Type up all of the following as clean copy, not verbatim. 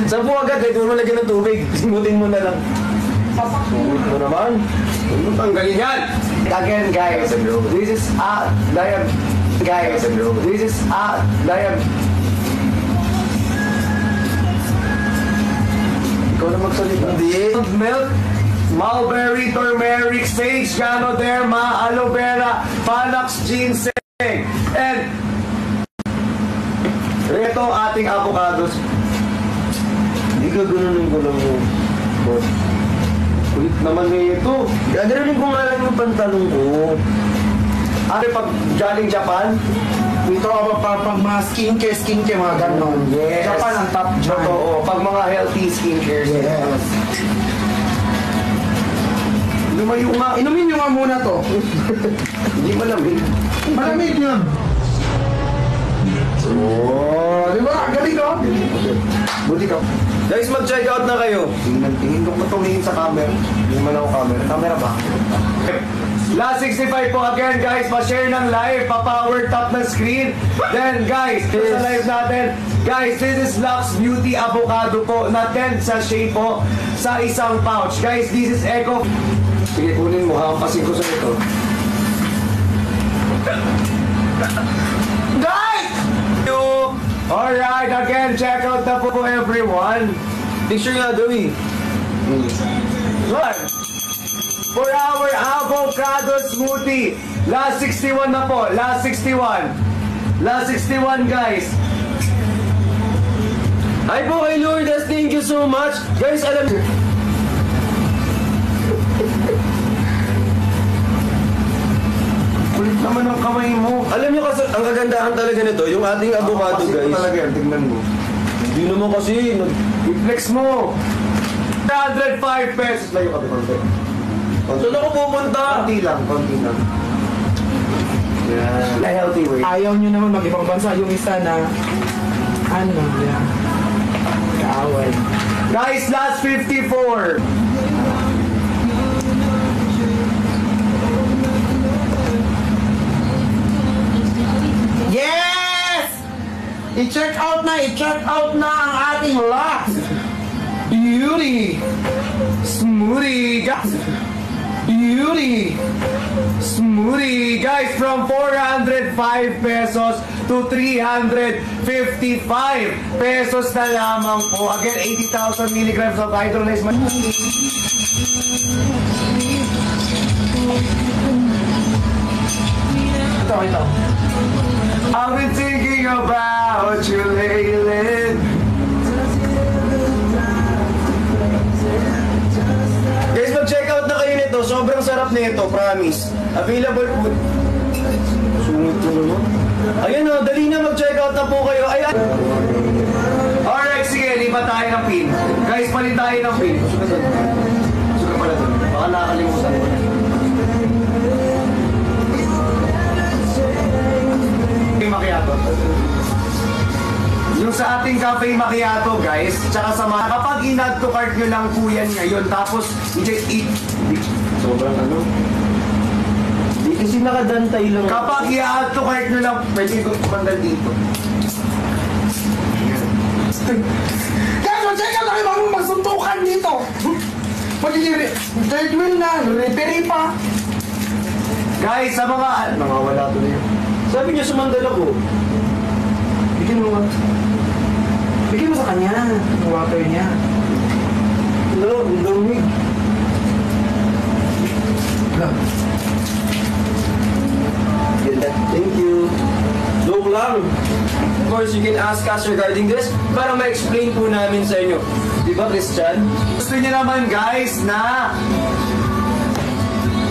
Sampu agad, kahit mo lagyan ng tubig. Simutin mo na lang. Sulit mo naman. Ano tanggalin yan? Again, guys, this is guys, this is ikaw na magsalita. Hindi. Milk, mulberry, turmeric, sage, ganoderma, aloe vera, panax, ginseng, and ito ating avocados. Hindi ka ganunin ko lang mo. Boss. Kulit naman na ito. Gaganunin ko nga lang yung pantalong ko. Ano pag galing Japan? Ito pag mga skincare, mga ganon. Yes. Japan ang top dyan. Totoo. Pag mga healthy skincare. Yes. Lumayo nga. Inumin nyo nga muna to. Hindi malamig. Malamig yun. Oh, di ba? Galing ko. Buti ka. Guys, mag-check out na kayo. Tingin ko tumingin sa camera. Hindi man ako camera. Camera ba? Last 65 po again guys, pa-share ng live, pa-power tap ng screen. Then guys, sa live natin, guys, this is Lux Beauty Avocado po na 10 sachet po sa isang pouch. Guys, this is Eco. Sige, kunin mo, hampasin ko sa ito. Guys! Alright, again, check out na po everyone. Picture nga daw eh. Good. For our avocado smoothie. Last 61 na po. Last 61. Last 61 guys. Hi po kay Lourdes, thank you so much. Guys, alam niyo. Kulit naman ang kamay mo. Alam niyo kasi, ang kagandahan talaga nito, yung ating avocado guys. Talaga yan, tignan mo. Hindi naman kasi. I-flex mo. 105 pesos. Layo ka, Bipante. Saan ako pupunta? Konti lang, konti lang. Yeah. Na healthy way. Ayaw nyo naman mag-ibang bansa. Yung isa na, ano, yan. Kaaway. Guys, last 54. Yes! I-check out na ang ating Lux Beauty Smoothie. Beauty Smoothie. Guys, from 405 pesos to 355 pesos na lamang po. Again, 80,000 milligrams of hydrolyzed Ito. I've been thinking about you lately. Guys, mag-check out na kayo nito. Sobrang sarap nito, promise. Available po. Sungit ko naman. Ayan o, dali na mag-check out na po kayo. Ayan. Alright, sige, lipat tayo ng pin. Guys, palit tayo ng pin. Suka pala dun. Baka nakakalimutan ko na. Macchiato. Yung sa ating cafe macchiato guys, tsaka sa mga kapag in-add to cart nyo lang po yan ngayon, tapos Sobrang ano. Di kasi nakadantay lang. kapag i-add to cart nyo lang, pwede ko kumandal dito. Guys, mag-check out na kayo bago magsuntukan dito. Magiging third wheel na, referee pa. Guys, sa mga nawawala to na yun. Sabi niya sumandal ako. Bigyan mo. Bigyan mo sa kanya. Yung water niya. No, ang dami. Ganda. Thank you. Joke lang. Of course, you can ask us regarding this para ma-explain po namin sa inyo. Di ba, Christian? Gusto niyo naman guys na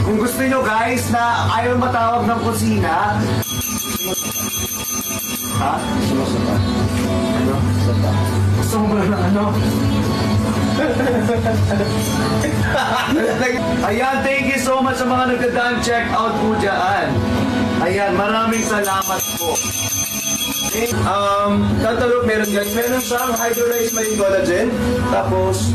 kung gusto niyo guys na ayaw matawag ng kusina. Ha? Sumusapa. Ano? Sapa. Gusto mo lang ng ano? Ayan, thank you so much sa mga nagdadaan check out po dyan. Ayan, maraming salamat po. Cantaloupe meron guys. Meron siyang hydrolyzed marine collagen. Tapos,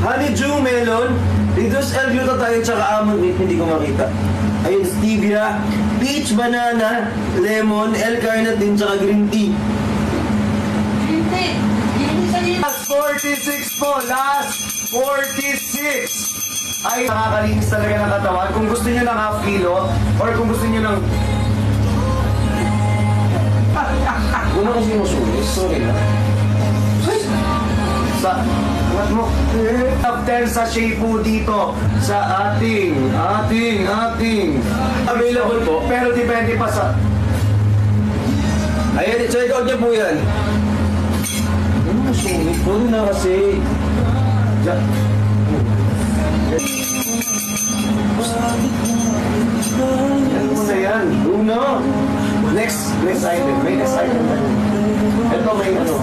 honeydew melon, reduced L-glutathione, tsaka almond milk, hindi ko makita. Ayun, stevia, peach, banana, lemon, L-carnitine, tsaka green tea. Last 4 46 po, last 46. Ay, nakakalinis talaga ng katawan. Kung gusto nyo ng half kilo, or kung gusto nyo ng... Una kasi masulit. Sorry na. Sa... Angat mo. Top 10 sachet po dito sa ating... Available po. Pero depende pa sa... Ayan, check out niyo po yan. Ano masulit? Puro na kasi. Diyan. Yan mo na yan. Una. Next item. May next item na yun. Ito may ano.